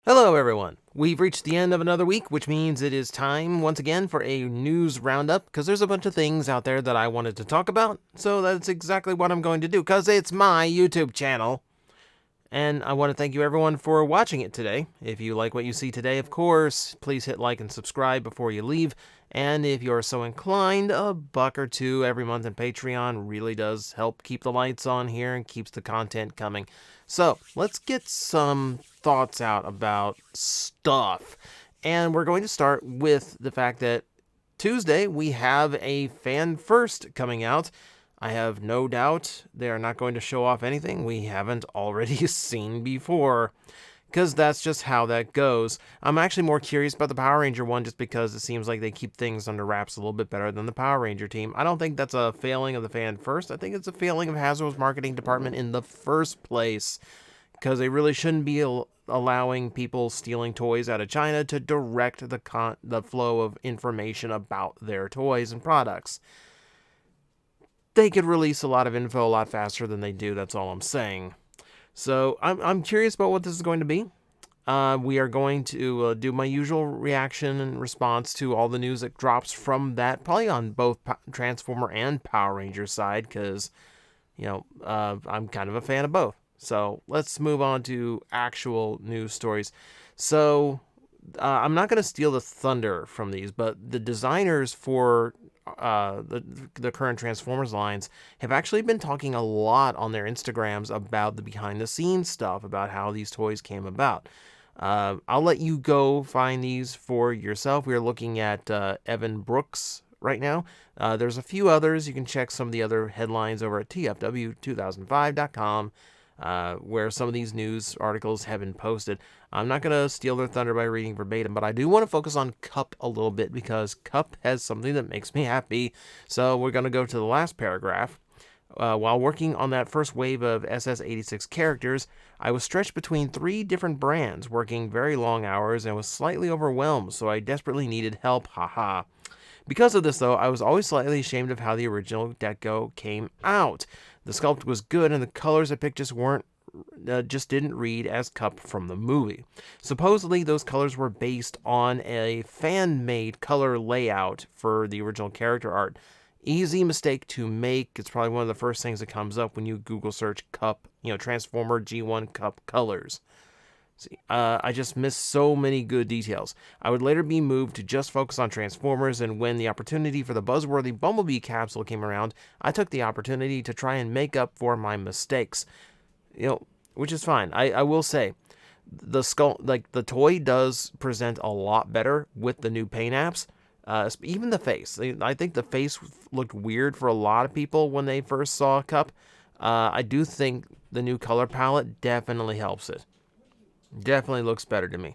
Hello everyone! We've reached the end of another week, which means it is time once again for a news roundup, because there's a bunch of things out there that I wanted to talk about, so that's exactly what I'm going to do, because it's my YouTube channel. And I want to thank you everyone for watching it today. If you like what you see today, of course, please hit like and subscribe before you leave. And if you're so inclined, a buck or two every month in Patreon really does help keep the lights on here and keeps the content coming. So let's get some thoughts out about stuff. And we're going to start with the fact that Tuesday we have a fan first coming out. I have no doubt they are not going to show off anything we haven't already seen before, because that's just how that goes. I'm actually more curious about the Power Ranger one just because it seems like they keep things under wraps a little bit better than the Power Ranger team. I don't think that's a failing of the fan first. I think it's a failing of Hasbro's marketing department in the first place, because they really shouldn't be allowing people stealing toys out of China to direct the flow of information about their toys and products. They could release a lot of info a lot faster than they do, that's all I'm saying. So I'm curious about what this is going to be. We are going to do my usual reaction and response to all the news that drops from that, probably on both Transformer and Power Ranger side, because, I'm kind of a fan of both. So let's move on to actual news stories. So I'm not going to steal the thunder from these, but the designers for the current Transformers lines have actually been talking a lot on their Instagrams about the behind the scenes stuff, about how these toys came about. I'll let you go find these for yourself. We're looking at Evan Brooks right now. There's a few others. You can check some of the other headlines over at tfw2005.com. Where some of these news articles have been posted. I'm not going to steal their thunder by reading verbatim, but I do want to focus on Cup a little bit because Cup has something that makes me happy. So we're going to go to the last paragraph. While working on that first wave of SS86 characters, I was stretched between 3 different brands, working very long hours, and was slightly overwhelmed, so I desperately needed help, haha. Because of this, though, I was always slightly ashamed of how the original Deco came out. The sculpt was good, and the colors I picked just didn't read as Cup from the movie. Supposedly, those colors were based on a fan-made color layout for the original character art. Easy mistake to make. It's probably one of the first things that comes up when you Google search Cup, Transformer G1 Cup colors. See, I just missed so many good details. I would later be moved to just focus on Transformers, and when the opportunity for the buzzworthy Bumblebee capsule came around, I took the opportunity to try and make up for my mistakes. Which is fine. I will say, the toy does present a lot better with the new paint apps. Even the face. I think the face looked weird for a lot of people when they first saw Cup. I do think the new color palette definitely helps it. Definitely looks better to me.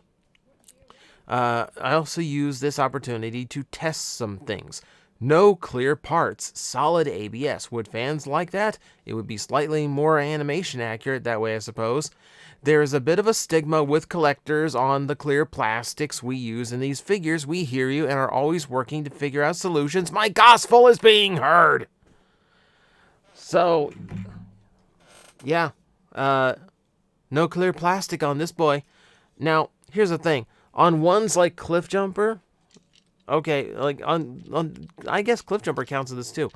I also use this opportunity to test some things. No clear parts, solid ABS. Would fans like that? It would be slightly more animation accurate that way, I suppose. There is a bit of a stigma with collectors on the clear plastics we use in these figures. We hear you and are always working to figure out solutions. My gospel is being heard! So, yeah. No clear plastic on this boy. Now, here's the thing. On ones like Cliff Jumper, okay, like on I guess Cliff Jumper counts as this too.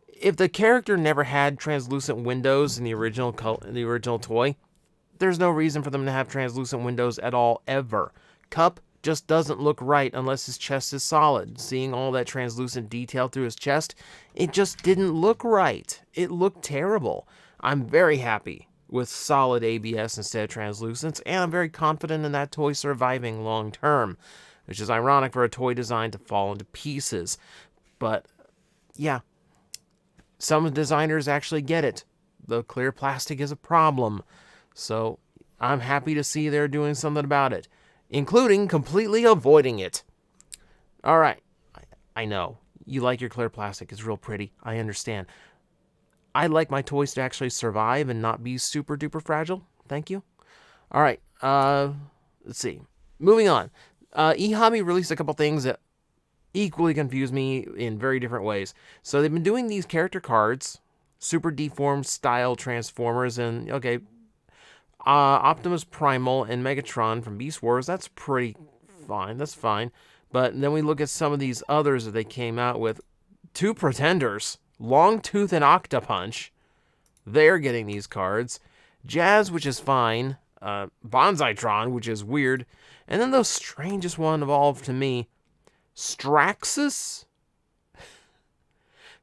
If the character never had translucent windows in the original toy, there's no reason for them to have translucent windows at all ever. Cup just doesn't look right unless his chest is solid. Seeing all that translucent detail through his chest, it just didn't look right. It looked terrible. I'm very happy with solid ABS instead of translucence, and I'm very confident in that toy surviving long term, which is ironic for a toy designed to fall into pieces. But, yeah, some designers actually get it. The clear plastic is a problem, so I'm happy to see they're doing something about it, including completely avoiding it. Alright, I know, you like your clear plastic, it's real pretty, I understand. I like my toys to actually survive and not be super duper fragile. Thank you. All right. Let's see. Moving on. eHobby released a couple things that equally confuse me in very different ways. So they've been doing these character cards, super deformed style Transformers, and okay, Optimus Primal and Megatron from Beast Wars, that's pretty fine. That's fine. But then we look at some of these others that they came out with. Two Pretenders, Longtooth and Octopunch. They're getting these cards. Jazz, which is fine. Bonsaitron, which is weird. And then the strangest one of all to me, Straxus?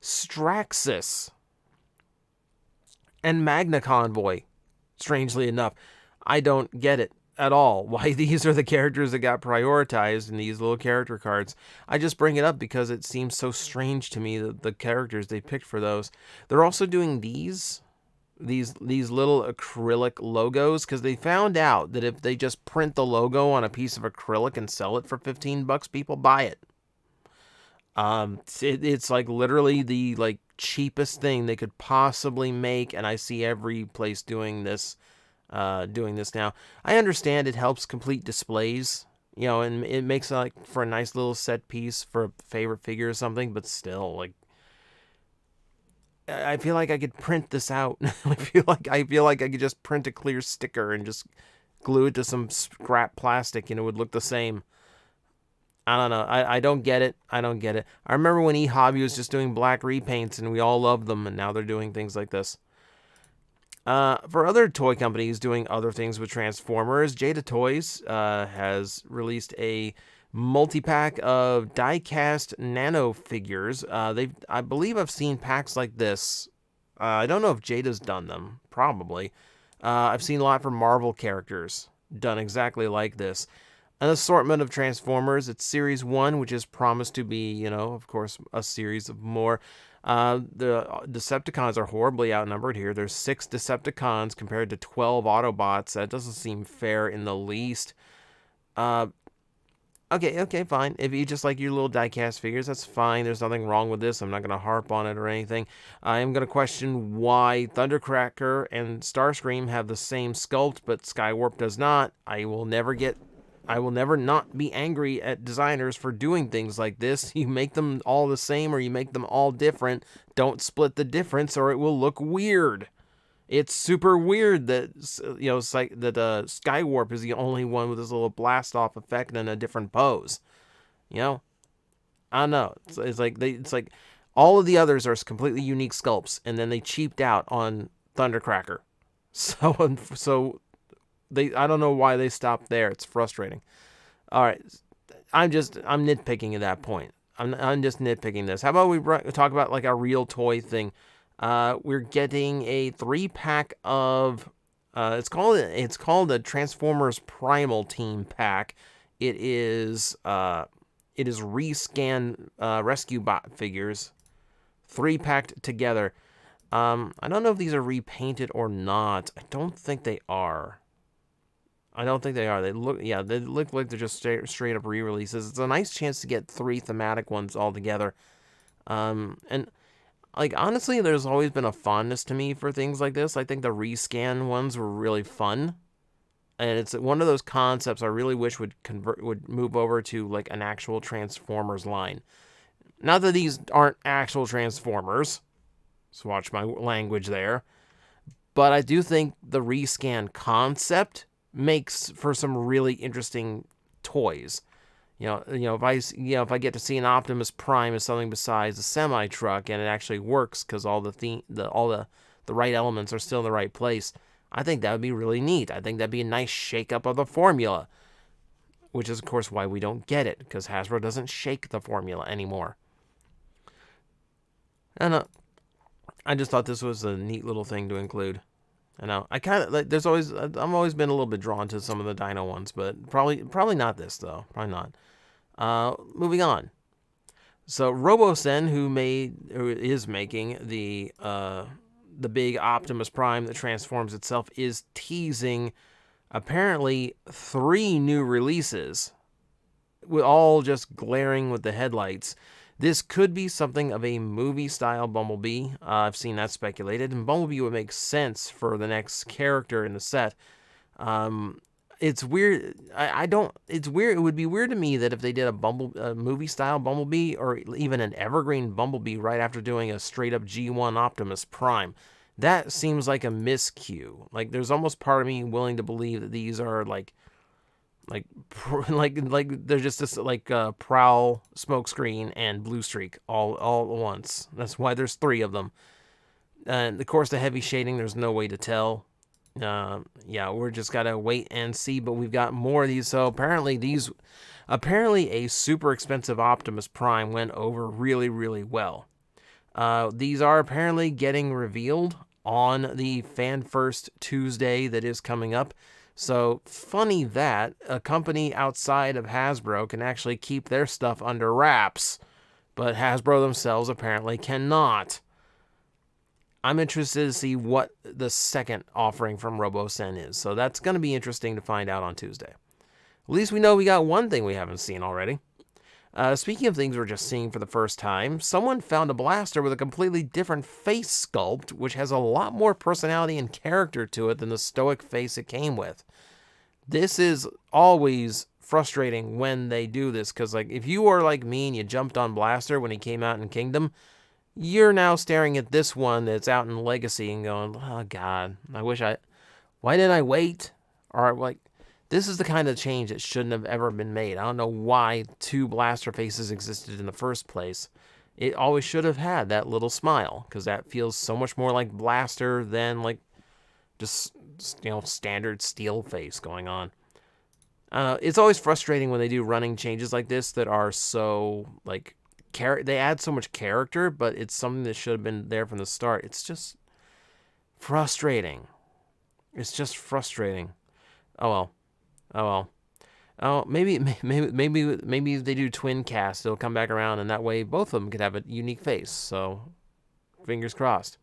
Straxus. And Magna Convoy. Strangely enough, I don't get it at all why these are the characters that got prioritized in these little character cards. I just bring it up because it seems so strange to me that the characters they picked for those. They're also doing these little acrylic logos because they found out that if they just print the logo on a piece of acrylic and sell it for $15, people buy it. It's like literally the cheapest thing they could possibly make, and I see every place doing this now. I understand it helps complete displays, and it makes it for a nice little set piece for a favorite figure or something, but still, I feel like I could print this out. I feel like I could just print a clear sticker and just glue it to some scrap plastic and it would look the same. I don't know. I don't get it. I don't get it. I remember when eHobby was just doing black repaints and we all loved them, and now they're doing things like this. For other toy companies doing other things with Transformers, Jada Toys has released a multi-pack of Diecast nano figures. I believe I've seen packs like this. I don't know if Jada's done them. Probably. I've seen a lot for Marvel characters done exactly like this. An assortment of Transformers. It's Series 1, which is promised to be, of course, a series of more. The Decepticons are horribly outnumbered here. There's 6 Decepticons compared to 12 Autobots. That doesn't seem fair in the least. Okay, fine. If you just like your little diecast figures, that's fine. There's nothing wrong with this. I'm not going to harp on it or anything. I am going to question why Thundercracker and Starscream have the same sculpt, but Skywarp does not. I will never not be angry at designers for doing things like this. You make them all the same or you make them all different. Don't split the difference or it will look weird. It's super weird that, Skywarp is the only one with this little blast off effect and a different pose. I don't know. It's like all of the others are completely unique sculpts, and then they cheaped out on Thundercracker. So I don't know why they stopped there. It's frustrating. All right, I'm nitpicking at that point. I'm just nitpicking this. How about we talk about a real toy thing? We're getting a 3-pack of it's called a Transformers Primal Team Pack. It is rescan rescue bot figures, 3-packed together. I don't know if these are repainted or not. I don't think they are. They look like they're just straight up re-releases. It's a nice chance to get 3 thematic ones all together. And honestly, there's always been a fondness to me for things like this. I think the rescan ones were really fun. And it's one of those concepts I really wish would move over to an actual Transformers line. Not that these aren't actual Transformers. So watch my language there. But I do think the rescan concept makes for some really interesting toys. If I get to see an Optimus Prime as something besides a semi truck and it actually works because all the right elements are still in the right place, I think that would be really neat. I think that'd be a nice shake-up of the formula, which is of course why we don't get it, because Hasbro doesn't shake the formula anymore. And I just thought this was a neat little thing to include. I know. I kind of I've always been a little bit drawn to some of the Dino ones, but probably not this though. Probably not. Moving on. So Robosen, who is making the big Optimus Prime that transforms itself, is teasing apparently 3 new releases, with all just glaring with the headlights. This could be something of a movie-style Bumblebee. I've seen that speculated, and Bumblebee would make sense for the next character in the set. It's weird. It's weird. It would be weird to me that if they did a movie-style Bumblebee, or even an evergreen Bumblebee right after doing a straight-up G1 Optimus Prime. that seems like a miscue. Like, there's almost part of me willing to believe that these are like they're just this Prowl, Smokescreen, and Blue Streak all at once. That's why there's 3 of them. And of course, the heavy shading, there's no way to tell. Yeah, we're just gotta wait and see. But we've got more of these. So apparently a super expensive Optimus Prime went over really, really well. These are apparently getting revealed on the Fan First Tuesday that is coming up. So funny that a company outside of Hasbro can actually keep their stuff under wraps, but Hasbro themselves apparently cannot. I'm interested to see what the second offering from Robosen is. So that's going to be interesting to find out on Tuesday. At least we know we got one thing we haven't seen already. Speaking of things we're just seeing for the first time, someone found a blaster with a completely different face sculpt, which has a lot more personality and character to it than the stoic face it came with. This is always frustrating when they do this, because like if you are like me and you jumped on Blaster when he came out in Kingdom, you're now staring at this one that's out in Legacy and going, oh god, why didn't I wait? Or like, this is the kind of change that shouldn't have ever been made. I don't know why 2 Blaster faces existed in the first place. It always should have had that little smile, because that feels so much more like Blaster than like just, standard Steel face going on. It's always frustrating when they do running changes like this that are so, like, they add so much character, but it's something that should have been there from the start. It's just frustrating. It's just frustrating. Oh well. Oh, maybe they do twin cast. It'll come back around, and that way both of them could have a unique face. So, fingers crossed.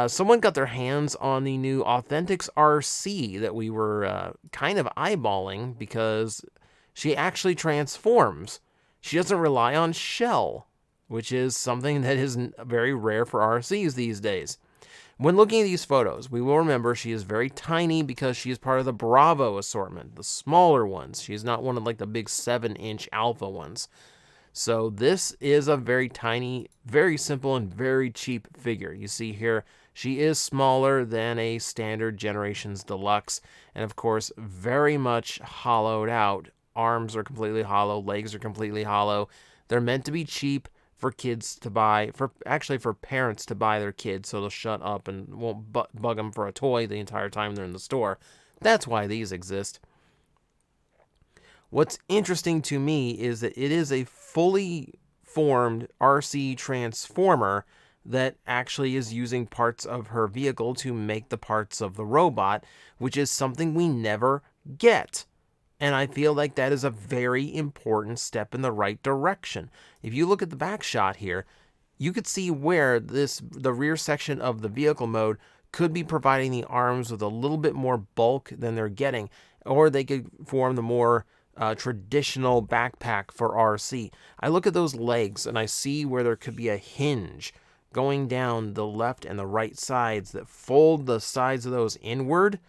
Someone got their hands on the new Authentics Arcee that we were kind of eyeballing because she actually transforms. She doesn't rely on shell, which is something that is very rare for Arcees these days. When looking at these photos, we will remember she is very tiny because she is part of the Bravo assortment, the smaller ones. She's not one of like the big 7-inch alpha ones. So this is a very tiny, very simple, and very cheap figure. You see here, she is smaller than a standard Generations Deluxe, and of course, very much hollowed out. Arms are completely hollow, legs are completely hollow. They're meant to be cheap for kids to buy, for parents to buy their kids so they'll shut up and won't bug them for a toy the entire time they're in the store. That's why these exist. What's interesting to me is that it is a fully formed Arcee transformer that actually is using parts of her vehicle to make the parts of the robot, which is something we never get. And I feel like that is a very important step in the right direction. If you look at the back shot here, you could see where the rear section of the vehicle mode could be providing the arms with a little bit more bulk than they're getting, or they could form the more traditional backpack for Arcee. I look at those legs and I see where there could be a hinge going down the left and the right sides that fold the sides of those inward,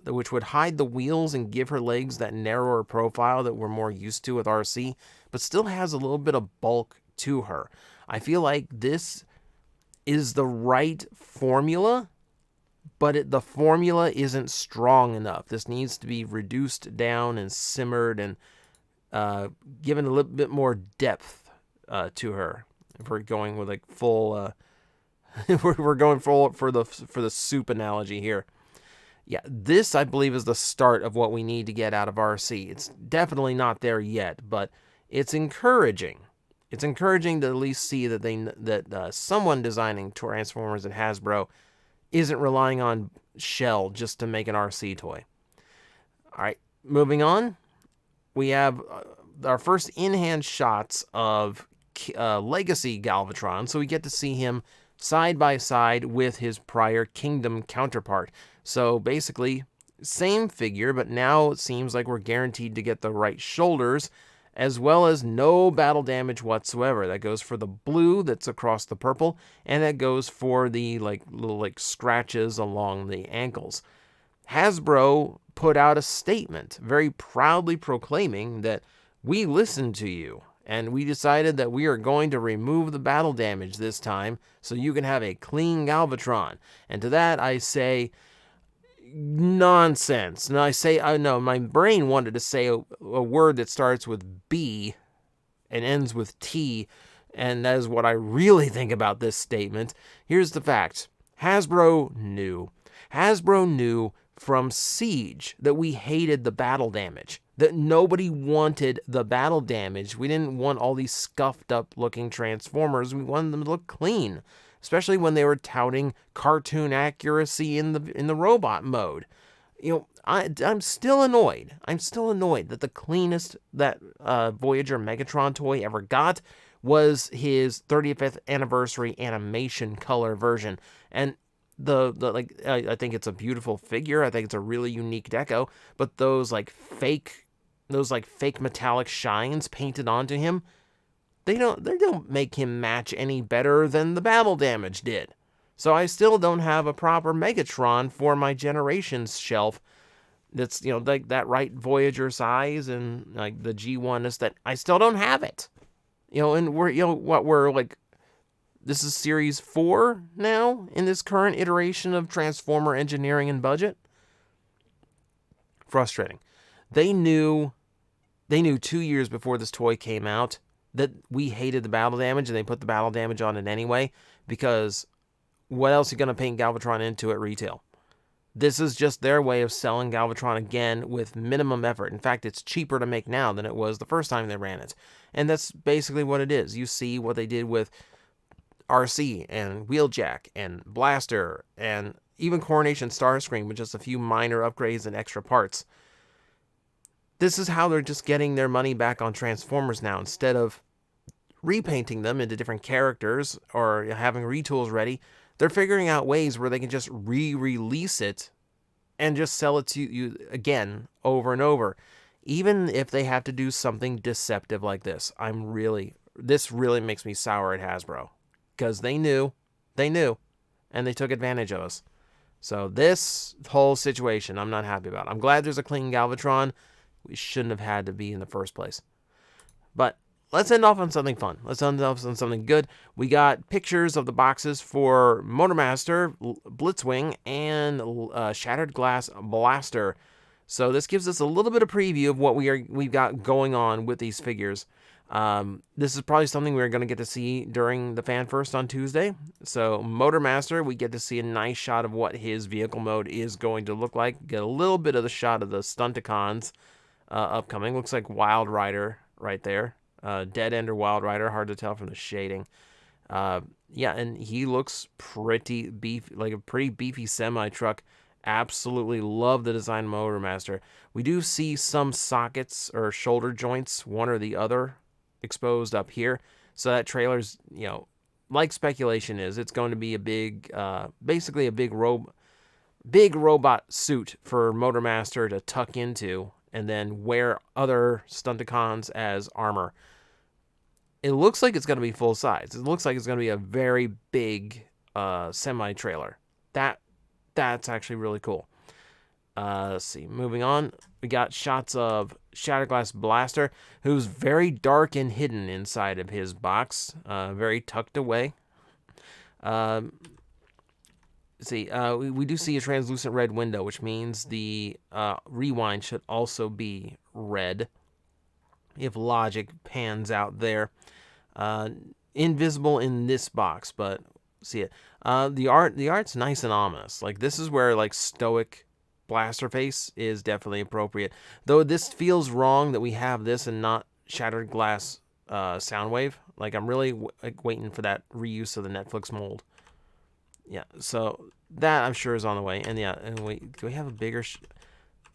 which would hide the wheels and give her legs that narrower profile that we're more used to with Arcee, but still has a little bit of bulk to her. I feel like this is the right formula, but the formula isn't strong enough. This needs to be reduced down and simmered and given a little bit more depth to her. If we're going with like full, we're going full for the soup analogy here. Yeah, this I believe is the start of what we need to get out of Arcee. It's definitely not there yet, but it's encouraging. It's encouraging to at least see that someone designing Transformers at Hasbro isn't relying on shell just to make an Arcee toy. All right, moving on. We have our first in-hand shots of Legacy Galvatron, so we get to see him side by side with his prior Kingdom counterpart. So basically, same figure, but now it seems like we're guaranteed to get the right shoulders, as well as no battle damage whatsoever. That goes for the blue that's across the purple, and that goes for the little scratches along the ankles. Hasbro put out a statement very proudly proclaiming that we listened to you And we decided that we are going to remove the battle damage this time so you can have a clean Galvatron. And to that I say, nonsense. And I say, no, my brain wanted to say a word that starts with B and ends with T, and that is what I really think about this statement. Here's the fact. Hasbro knew. Hasbro knew from Siege that we hated the battle damage, that nobody wanted the battle damage. We didn't want all these scuffed up looking Transformers. We wanted them to look clean, especially when they were touting cartoon accuracy in the robot mode. You know, I'm still annoyed. I'm still annoyed that the cleanest that Voyager Megatron toy ever got was his 35th anniversary animation color version. And I think it's a beautiful figure. I think it's a really unique deco. But those fake metallic shines painted onto him, they don't make him match any better than the battle damage did. So I still don't have a proper Megatron for my Generations shelf that's, like that right Voyager size and like the G1 that I still don't have it. And we're this is series 4 now in this current iteration of Transformer engineering and budget. Frustrating. They knew 2 years before this toy came out that we hated the battle damage, and they put the battle damage on it anyway, because what else are you going to paint Galvatron into at retail? This is just their way of selling Galvatron again with minimum effort. In fact, it's cheaper to make now than it was the first time they ran it. And that's basically what it is. You see what they did with Arcee and Wheeljack and Blaster and even Coronation Starscream with just a few minor upgrades and extra parts. This is how they're just getting their money back on Transformers now. Instead of repainting them into different characters or having retools ready, they're figuring out ways where they can just re-release it and just sell it to you again over and over. Even if they have to do something deceptive like this. This really makes me sour at Hasbro. Because they knew, and they took advantage of us. So this whole situation, I'm not happy about. I'm glad there's a clean Galvatron. We shouldn't have had to be in the first place. But let's end off on something fun. Let's end off on something good. We got pictures of the boxes for Motormaster, Blitzwing, and Shattered Glass Blaster. So this gives us a little bit of preview of what we've got going on with these figures. This is probably something we're going to get to see during the Fan First on Tuesday. So Motormaster, we get to see a nice shot of what his vehicle mode is going to look like. Get a little bit of the shot of the Stunticons upcoming. Looks like Wild Rider right there. Dead End or Wild Rider, hard to tell from the shading. Yeah, and he looks pretty beefy, like a pretty beefy semi-truck. Absolutely love the design of Motormaster. We do see some sockets or shoulder joints, one or the other, exposed up here. So that trailer's, like speculation is, it's going to be a big, basically a big robot suit for Motormaster to tuck into and then wear other Stunticons as armor. It looks like it's going to be full size. It looks like it's going to be a very big semi-trailer. That's actually really cool. Let's see. Moving on, we got shots of Shatterglass Blaster, who's very dark and hidden inside of his box. Very tucked away. Let's see. We do see a translucent red window, which means the rewind should also be red, if logic pans out there. Invisible in this box, but see it. The art's nice and ominous. Like, this is where stoic Blaster face is definitely appropriate. Though this feels wrong that we have this and not Shattered Glass Soundwave. Like, I'm really waiting for that reuse of the Netflix mold. Yeah, so that I'm sure is on the way. And yeah, and do we have a bigger?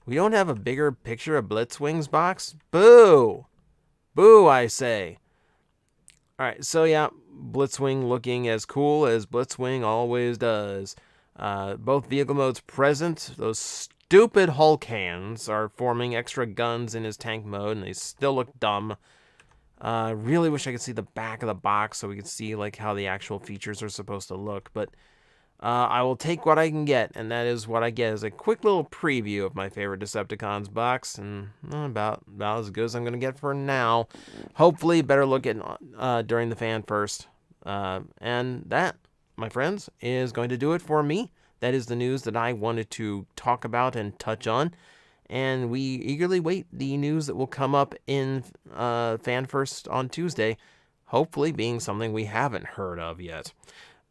We don't have a bigger picture of Blitzwing's box. Boo, boo! I say. All right, so yeah, Blitzwing looking as cool as Blitzwing always does. Both vehicle modes present. Those stupid Hulk hands are forming extra guns in his tank mode, and they still look dumb. Really wish I could see the back of the box so we could see how the actual features are supposed to look. But I will take what I can get, and that is what I get is a quick little preview of my favorite Decepticons box, and about as good as I'm going to get for now. Hopefully, better look at during the fan first. And that, my friends, is going to do it for me. That is the news that I wanted to talk about and touch on. And we eagerly wait the news that will come up in Fan First on Tuesday, hopefully being something we haven't heard of yet.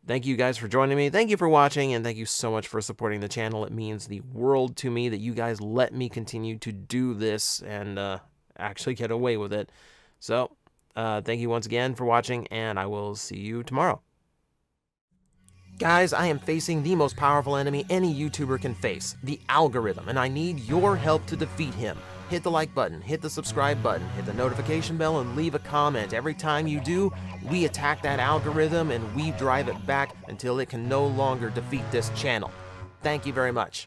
Thank you guys for joining me. Thank you for watching, and thank you so much for supporting the channel. It means the world to me that you guys let me continue to do this and actually get away with it. So, thank you once again for watching, and I will see you tomorrow. Guys, I am facing the most powerful enemy any YouTuber can face, the algorithm, and I need your help to defeat him. Hit the like button, hit the subscribe button, hit the notification bell, and leave a comment. Every time you do, we attack that algorithm and we drive it back until it can no longer defeat this channel. Thank you very much.